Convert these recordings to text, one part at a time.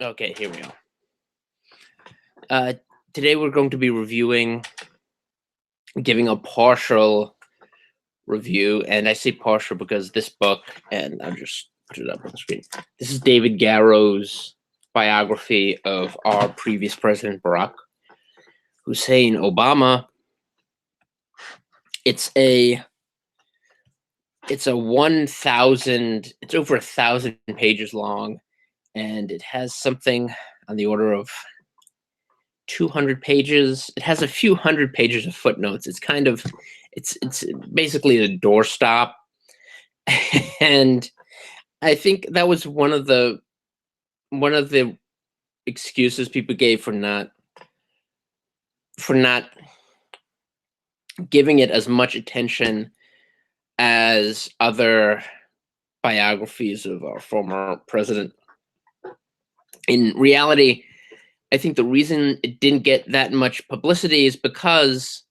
Okay, here we go. Uh, Today we're going to be giving a partial review, and I say partial because this book, and I'll just put it up on the screen. This is David Garrow's biography of our previous president, Barack Hussein Obama. It's over 1,000 pages long, and it has something on the order of 200 pages. It has a few hundred pages of footnotes. It's basically a doorstop. And I think that was one of the excuses people gave for not giving it as much attention as other biographies of our former president. In reality, I think the reason it didn't get that much publicity is because,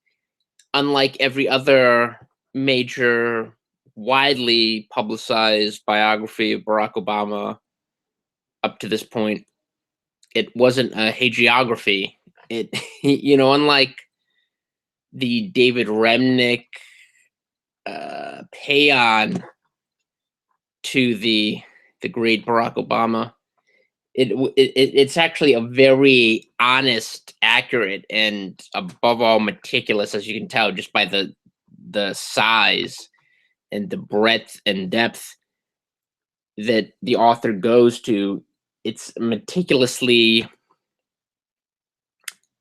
unlike every other major, widely publicized biography of Barack Obama up to this point, it wasn't a hagiography. It, unlike the David Remnick paean to the great Barack Obama, it's actually a very honest, accurate, and above all meticulous, as you can tell just by the size and the breadth and depth that the author goes to. It's meticulously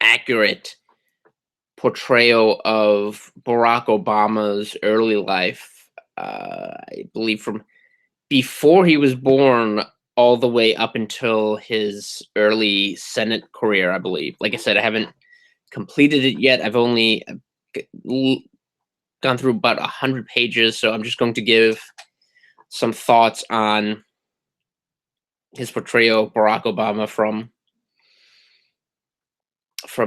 accurate portrayal of Barack Obama's early life. I believe from before he was born all the way up until his early Senate career, I believe. Like I said, I haven't completed it yet. I've only gone through about 100 pages, so I'm just going to give some thoughts on his portrayal of Barack Obama from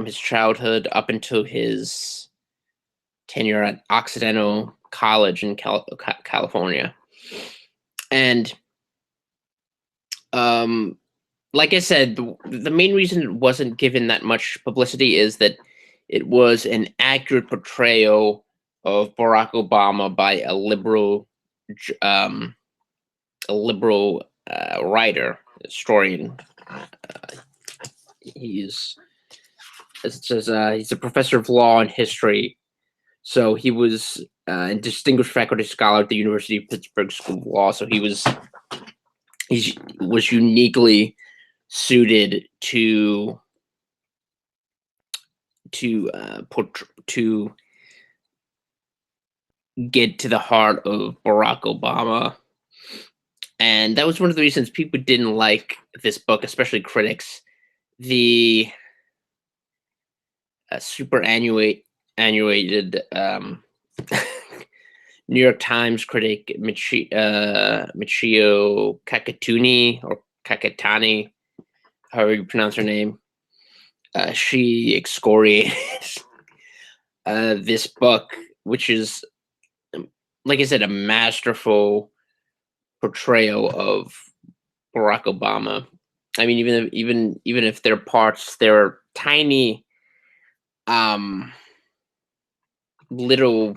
his childhood up until his tenure at Occidental College in California. And like I said, the main reason it wasn't given that much publicity is that it was an accurate portrayal of Barack Obama by a liberal writer, historian. He's a professor of law and history, so he was a distinguished faculty scholar at the University of Pittsburgh School of Law. So he was uniquely suited to get to the heart of Barack Obama. And that was one of the reasons people didn't like this book, especially critics. The superannuated New York Times critic Michio Kakatani, however you pronounce her name, she excoriated this book, which is, like I said, a masterful portrayal of Barack Obama. I mean, even if there are tiny, little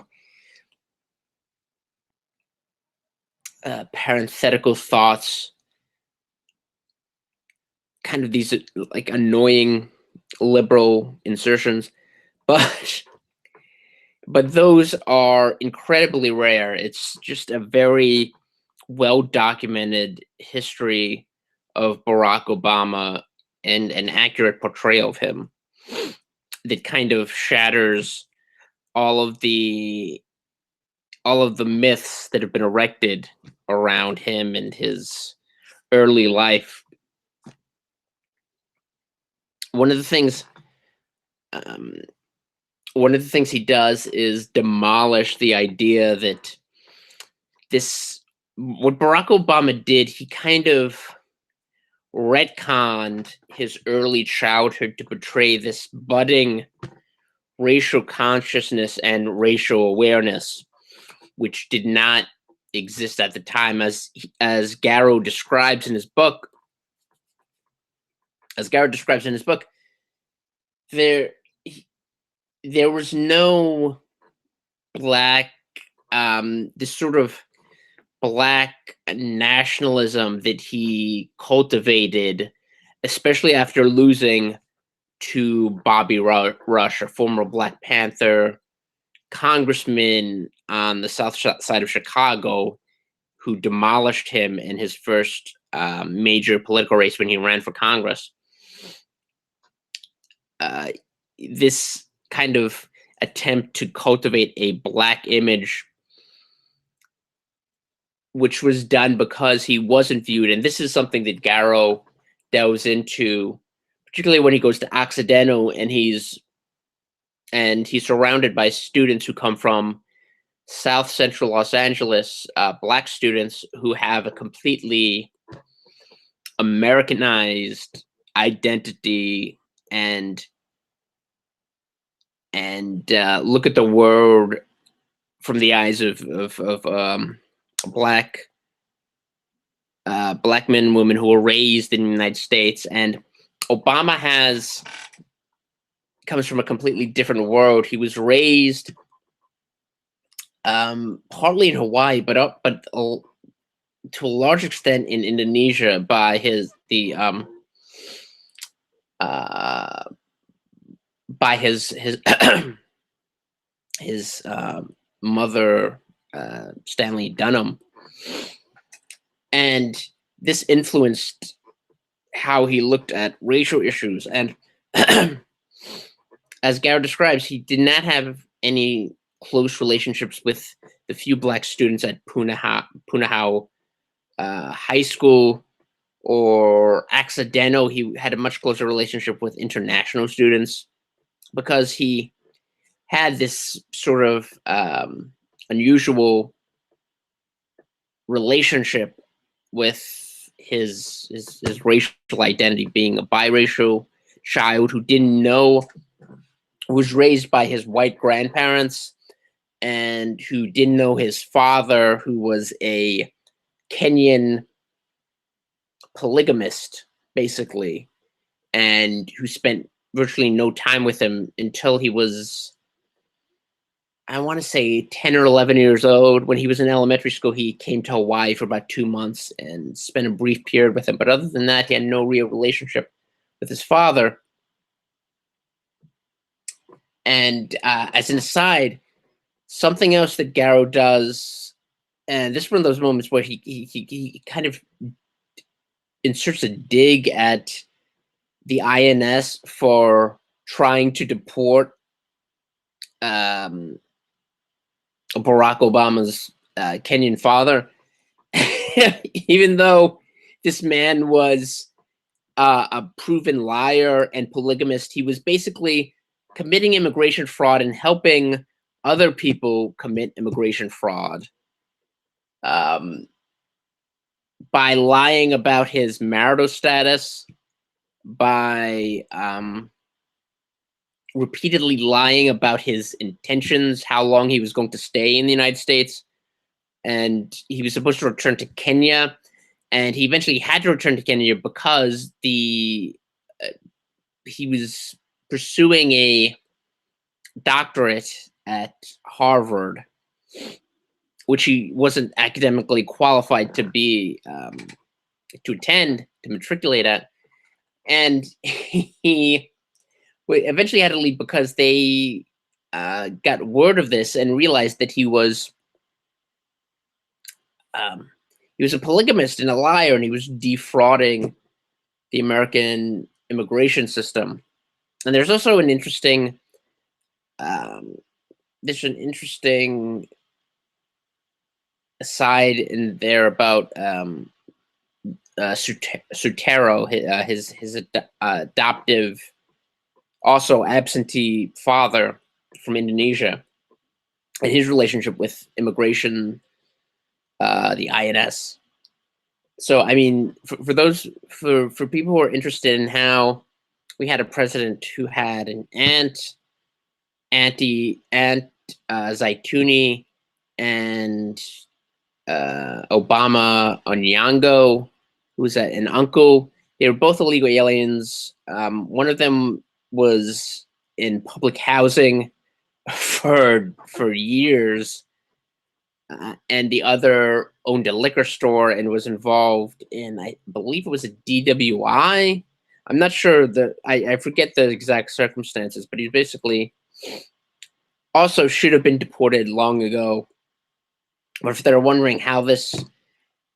parenthetical thoughts, kind of these like annoying liberal insertions, but those are incredibly rare. It's just a very well documented history of Barack Obama and an accurate portrayal of him that kind of shatters all of the myths that have been erected around him and his early life. One of the things he does is demolish the idea that what Barack Obama did. He kind of retconned his early childhood to portray this budding racial consciousness and racial awareness, which did not exist at the time. As Garrow describes in his book, as Garrett describes in his book, there there was no black this sort of black nationalism that he cultivated, especially after losing to Bobby Rush, a former Black Panther congressman on the south side of Chicago, who demolished him in his first major political race when he ran for Congress. Uh, this kind of attempt to cultivate a black image, which was done because he wasn't viewed, and this is something that Garrow delves into, particularly when he goes to Occidental and he's surrounded by students who come from South Central Los Angeles, black students who have a completely Americanized identity and look at the world from the eyes of black men and women who were raised in the United States. And Obama comes from a completely different world. He was raised partly in Hawaii, but to a large extent in Indonesia by his his mother, Stanley Dunham, and this influenced how he looked at racial issues. And as Garrett describes, he did not have any close relationships with the few black students at Punahou High School or Occidental. He had a much closer relationship with international students because he had this sort of unusual relationship with his racial identity, being a biracial child who was raised by his white grandparents and who didn't know his father, who was a Kenyan polygamist, basically, and who spent virtually no time with him until he was, I want to say, 10 or 11 years old. When he was in elementary school, he came to Hawaii for about 2 months and spent a brief period with him. But other than that, he had no real relationship with his father. And as an aside, something else that Garrow does, and this is one of those moments where he kind of inserts a dig at the INS for trying to deport Barack Obama's Kenyan father, even though this man was a proven liar and polygamist. He was basically committing immigration fraud and helping other people commit immigration fraud by lying about his marital status, by repeatedly lying about his intentions, how long he was going to stay in the United States. And he was supposed to return to Kenya, and he eventually had to return to Kenya because he was pursuing a doctorate at Harvard, which he wasn't academically qualified to matriculate at. And he eventually had to leave because they got word of this and realized that he was a polygamist and a liar, and he was defrauding the American immigration system. And there's also an interesting aside in there about Sutero, his adoptive, also absentee father from Indonesia, and his relationship with immigration, the INS. So, I mean, for people who are interested in how we had a president who had an aunt Zaituni, and Obama Onyango, who was an uncle, They were both illegal aliens. One of them was in public housing for years, and the other owned a liquor store and was involved in, I believe it was a DWI. I'm not sure I forget the exact circumstances, but he basically also should have been deported long ago. But if they're wondering how this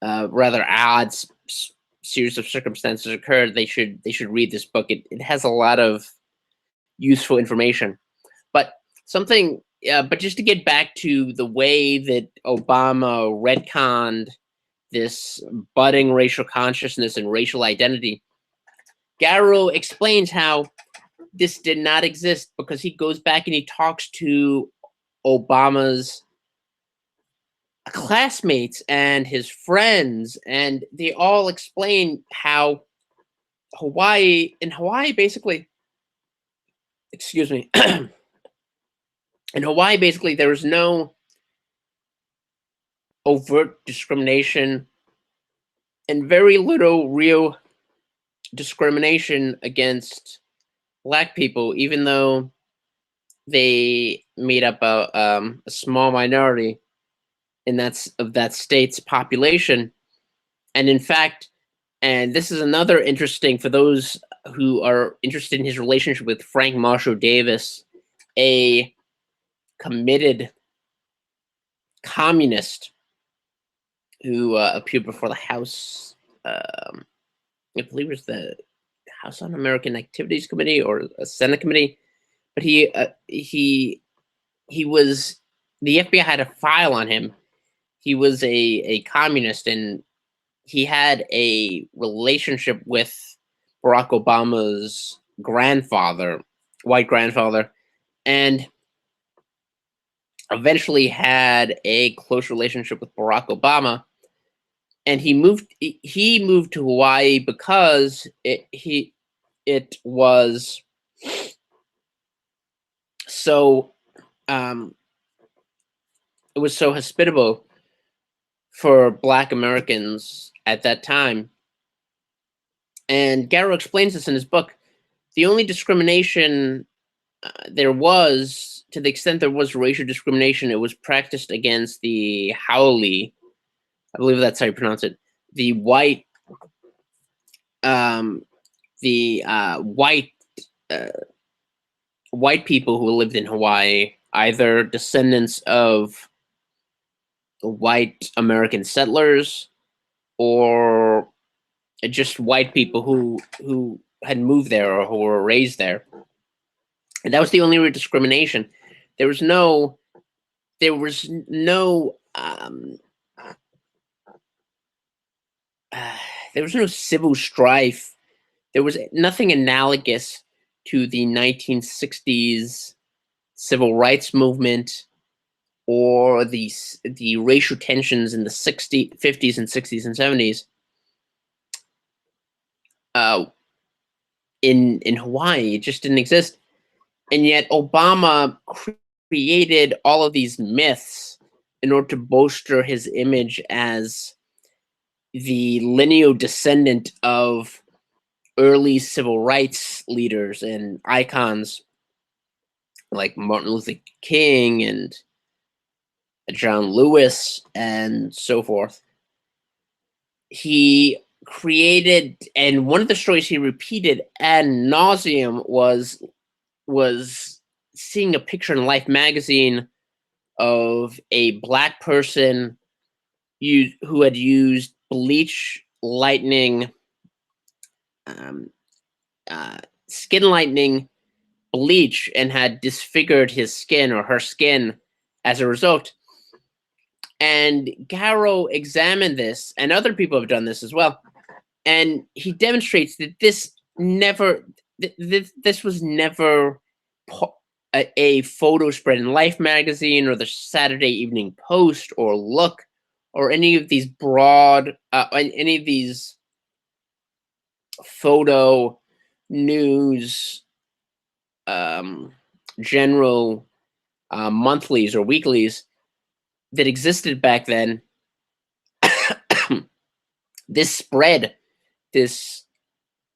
rather odd series of circumstances occurred, they should read this book. It has a lot of useful information. But but just to get back to the way that Obama retconned this budding racial consciousness and racial identity, Garrow explains how this did not exist because he goes back and he talks to Obama's classmates and his friends, and they all explain how Hawaii basically, excuse me, in Hawaii basically there was no overt discrimination and very little real discrimination against black people, even though they made up a small minority of that state's population. And in fact, and this is another interesting for those who are interested in his relationship with Frank Marshall Davis, a committed communist who appeared before the House. I believe it was the House On-American Activities Committee or a Senate committee, but he was, the FBI had a file on him. He was a communist, and he had a relationship with Barack Obama's grandfather, white grandfather, and eventually had a close relationship with Barack Obama. And he moved to Hawaii because it was so it was so hospitable for Black Americans at that time. And Garrow explains this in his book. The only discrimination there was, to the extent there was racial discrimination, it was practiced against the Haole. I believe that's how you pronounce it. The white, white people who lived in Hawaii, either descendants of white American settlers or just white people who had moved there or who were raised there. And that was the only real discrimination. There was no civil strife. There was nothing analogous to the 1960s civil rights movement or the racial tensions in the 50s and 60s and 70s in Hawaii. It just didn't exist. And yet Obama created all of these myths in order to bolster his image as the lineal descendant of early civil rights leaders and icons like Martin Luther King and John Lewis and so forth. He created, and one of the stories he repeated ad nauseum was seeing a picture in Life magazine of a Black person who had used bleach lightning, skin lightening bleach, and had disfigured his skin or her skin as a result. And Garrow examined this, and other people have done this as well. And he demonstrates that this was never a photo spread in Life magazine or the Saturday Evening Post or Look or any of these any of these photo news general monthlies or weeklies that existed back then. This spread, this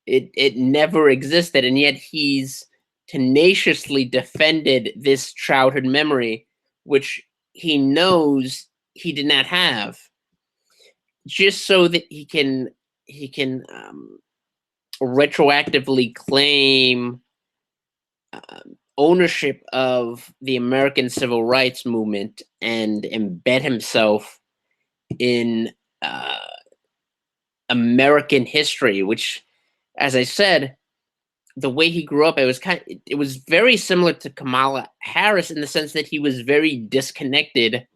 It never existed, and yet he's tenaciously defended this childhood memory, which he knows he did not have, just so that he can retroactively claim ownership of the American civil rights movement and embed himself in uh, American history, which, as I said, the way he grew up, it was very similar to Kamala Harris in the sense that he was very disconnected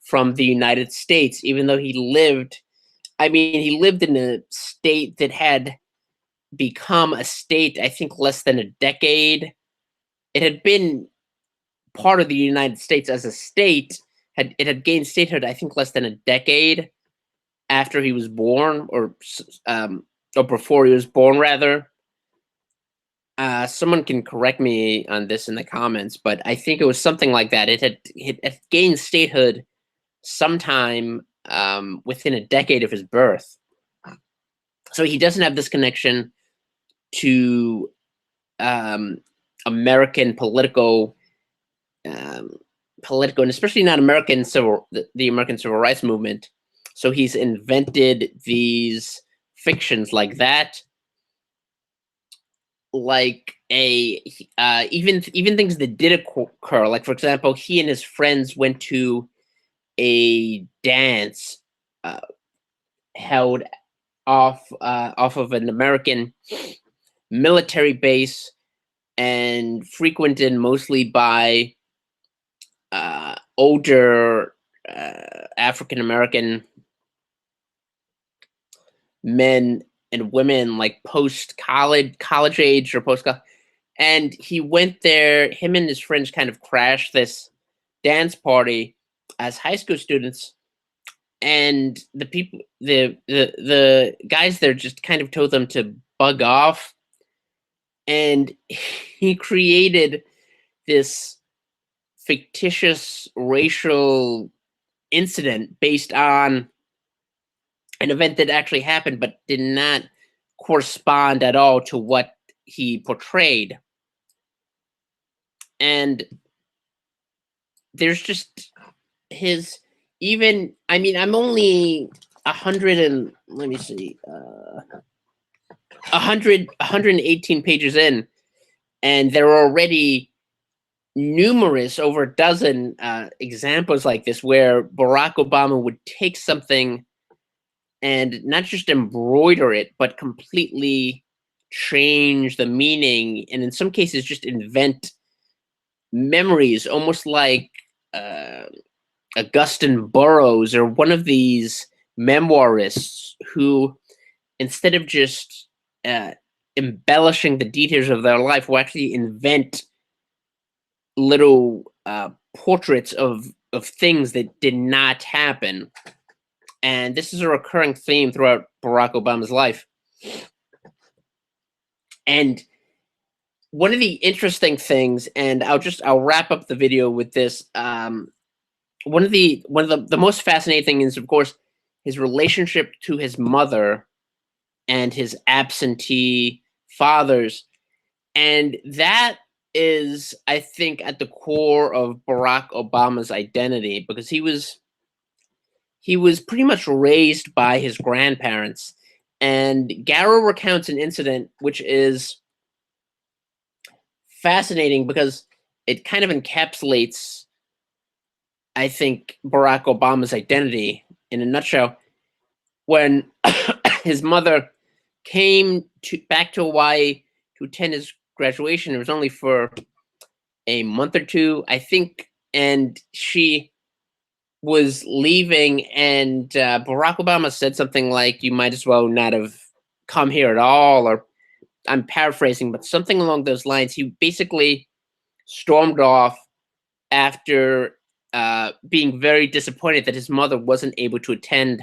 from the United States, even though he lived in a state that had become a state, I think, less than a decade. It had been part of the United States as a state. It had gained statehood, I think, less than a decade after he was born, or before he was born, rather. Someone can correct me on this in the comments, but I think it was something like that. It had gained statehood sometime within a decade of his birth. So he doesn't have this connection to American political, and especially not the American civil rights movement. So he's invented these fictions like that, like even things that did occur. Like, for example, he and his friends went to a dance held off of an American military base and frequented mostly by older African American men and women, like college age or post college. And he went there. Him and his friends kind of crashed this dance party as high school students, and the guys there just kind of told them to bug off, and he created this fictitious racial incident based on an event that actually happened but did not correspond at all to what he portrayed. And there's just his even I mean, I'm only 100 and let me see 118 pages in, and there are already numerous, over a dozen examples like this, where Barack Obama would take something and not just embroider it, but completely change the meaning, and in some cases just invent memories, almost like Augustine Burroughs or one of these memoirists who, instead of just embellishing the details of their life, will actually invent little portraits of things that did not happen. And this is a recurring theme throughout Barack Obama's life. And one of the interesting things, and I'll wrap up the video with this. One of the most fascinating things is, of course, his relationship to his mother and his absentee fathers, and that is, I think, at the core of Barack Obama's identity, because he was pretty much raised by his grandparents. And Garrow recounts an incident which is fascinating because it kind of encapsulates, I think, Barack Obama's identity in a nutshell. When his mother came back to Hawaii to attend his graduation, it was only for a month or two, I think, and she was leaving, and Barack Obama said something like, "You might as well not have come here at all," or I'm paraphrasing, but something along those lines. He basically stormed off after being very disappointed that his mother wasn't able to attend.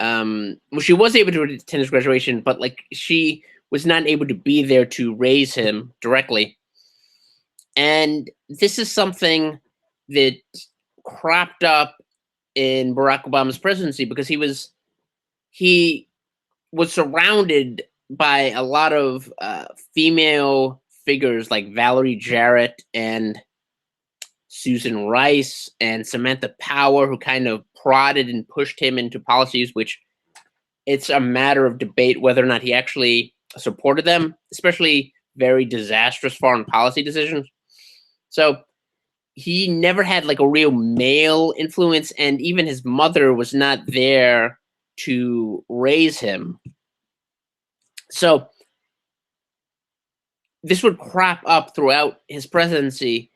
Well, she was able to attend his graduation, but like she was not able to be there to raise him directly. And this is something that cropped up in Barack Obama's presidency, because he was surrounded by a lot of female figures like Valerie Jarrett and Susan Rice and Samantha Power, who kind of prodded and pushed him into policies which it's a matter of debate whether or not he actually supported them, especially very disastrous foreign policy decisions. So he never had like a real male influence, and even his mother was not there to raise him. So this would crop up throughout his presidency,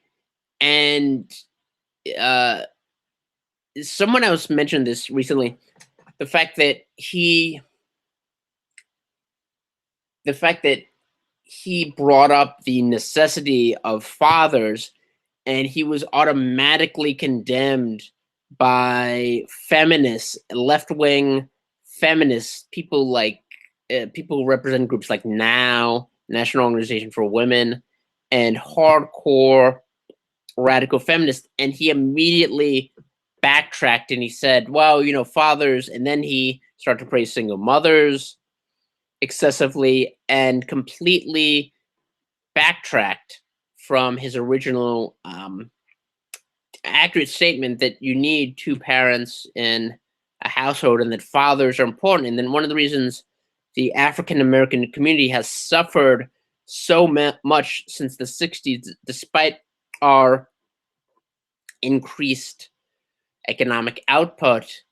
and uh, someone else mentioned this recently. The fact that he brought up the necessity of fathers, and he was automatically condemned by feminists, left-wing feminists, people like people who represent groups like NOW, National Organization for Women, and hardcore radical feminists. And he immediately backtracked and he said, well, fathers, and then he started to praise single mothers excessively and completely backtracked from his original accurate statement that you need two parents in a household and that fathers are important. And then one of the reasons the African American community has suffered so much since the 60s, despite our increased economic output,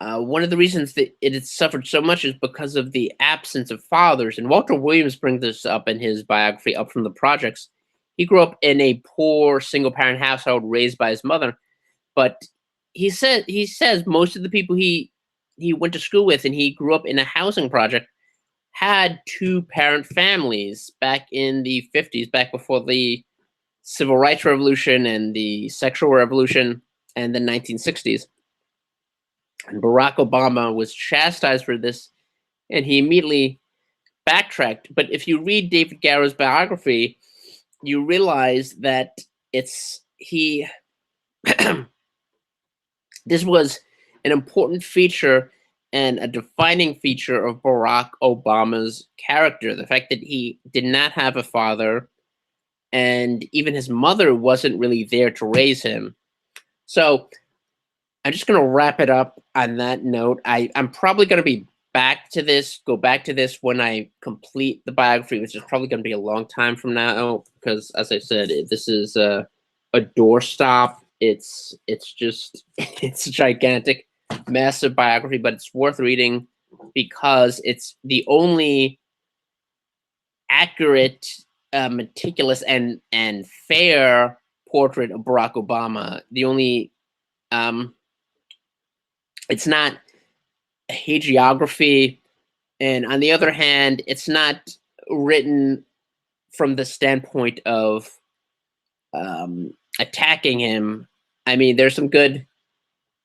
one of the reasons that it has suffered so much is because of the absence of fathers. And Walter Williams brings this up in his biography, Up from the Projects. He grew up in a poor single-parent household raised by his mother, but he says most of the people he went to school with and he grew up in a housing project had two-parent families back in the 50s, back before the Civil Rights Revolution and the Sexual Revolution and the 1960s. And Barack Obama was chastised for this, and he immediately backtracked. But if you read David Garrow's biography, you realize that this was an important feature and a defining feature of Barack Obama's character. The fact that he did not have a father, and even his mother wasn't really there to raise him. So I'm just going to wrap it up on that note. I'm probably going to go back to this when I complete the biography, which is probably going to be a long time from now, because as I said, this is a doorstop. It's just, it's a gigantic, massive biography, but it's worth reading because it's the only accurate, meticulous, and fair portrait of Barack Obama. The only it's not a hagiography, and on the other hand, it's not written from the standpoint of attacking him. I mean, there's some good,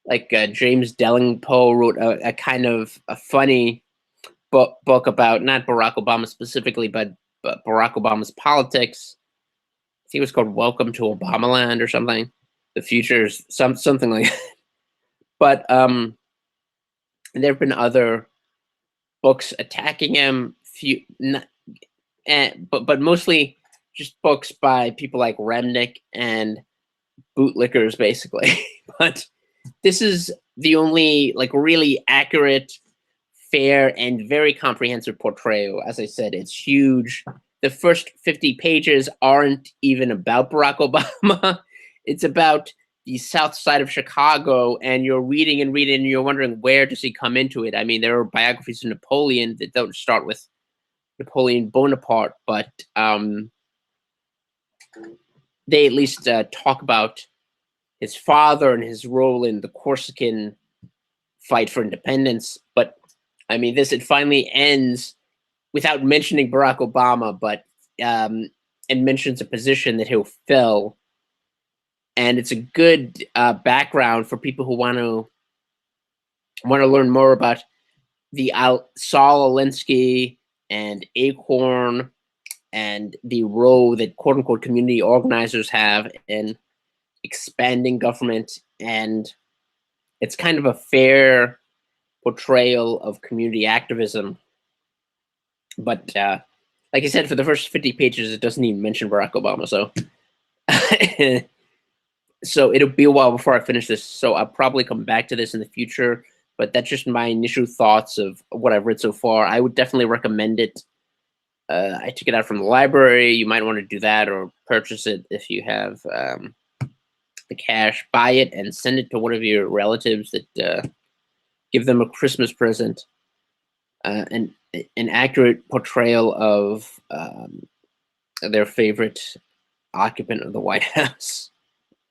like James Delingpo wrote a kind of a funny book about not Barack Obama specifically, but Barack Obama's politics. I think it was called "Welcome to Obamaland" or something. The future's something like that. But there have been other books attacking him, but mostly just books by people like Remnick and bootlickers, basically. But this is the only like really accurate, fair, and very comprehensive portrayal. As I said, it's huge. The first 50 pages aren't even about Barack Obama. It's about the south side of Chicago, and you're reading and reading, and you're wondering, where does he come into it? I mean, there are biographies of Napoleon that don't start with Napoleon Bonaparte, but they at least talk about his father and his role in the Corsican fight for independence. But I mean, it finally ends without mentioning Barack Obama, but and mentions a position that he'll fill. And it's a good background for people who want to learn more about the Saul Alinsky and Acorn and the role that quote unquote community organizers have in expanding government. And it's kind of a fair portrayal of community activism. But like I said, for the first 50 pages, it doesn't even mention Barack Obama. So, so it'll be a while before I finish this. So I'll probably come back to this in the future. But that's just my initial thoughts of what I've read so far. I would definitely recommend it. I took it out from the library. You might want to do that or purchase it if you have the cash. Buy it and send it to one of your relatives that give them a Christmas present. And an accurate portrayal of their favorite occupant of the White House.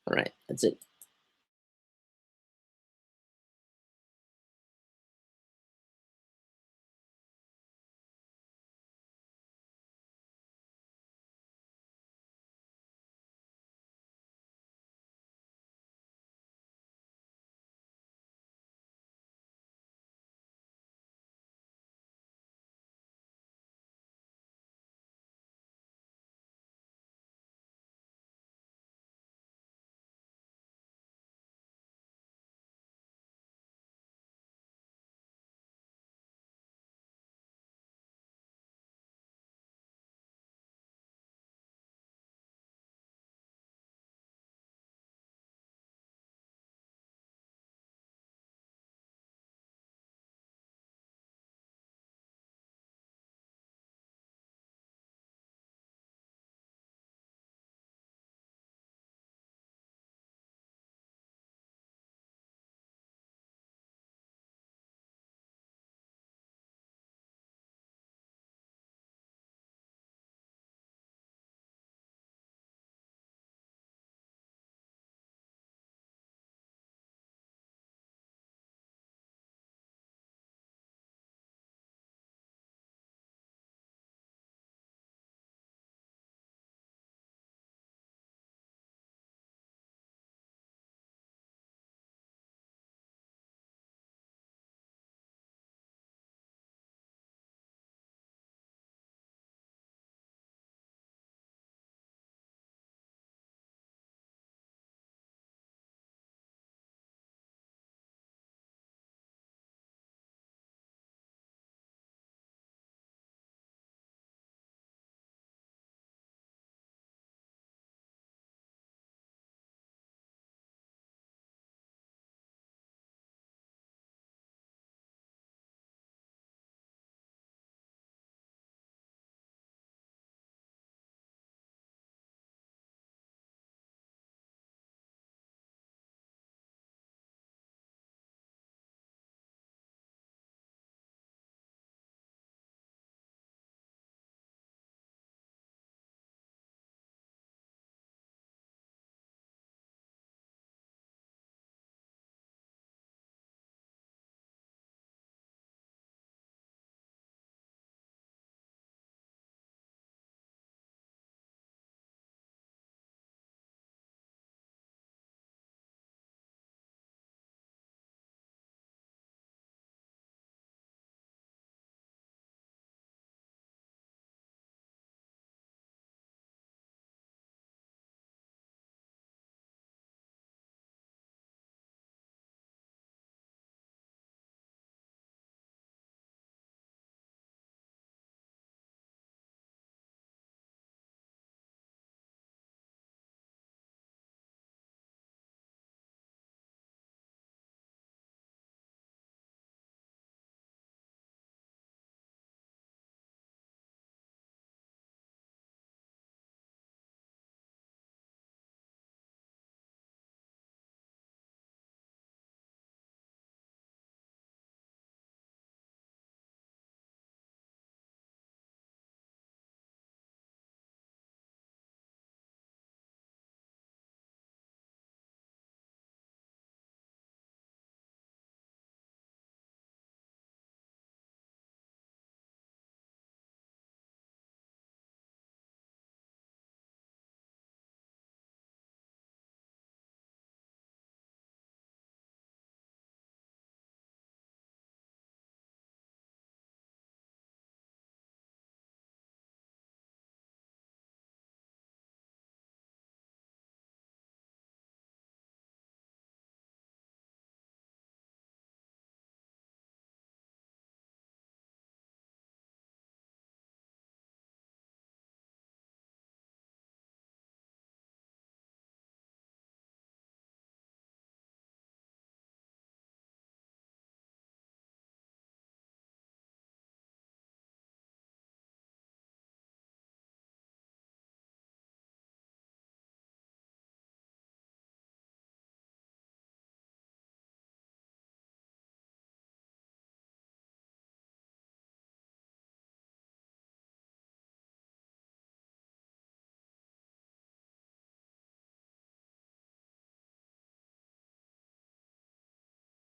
All right, that's it.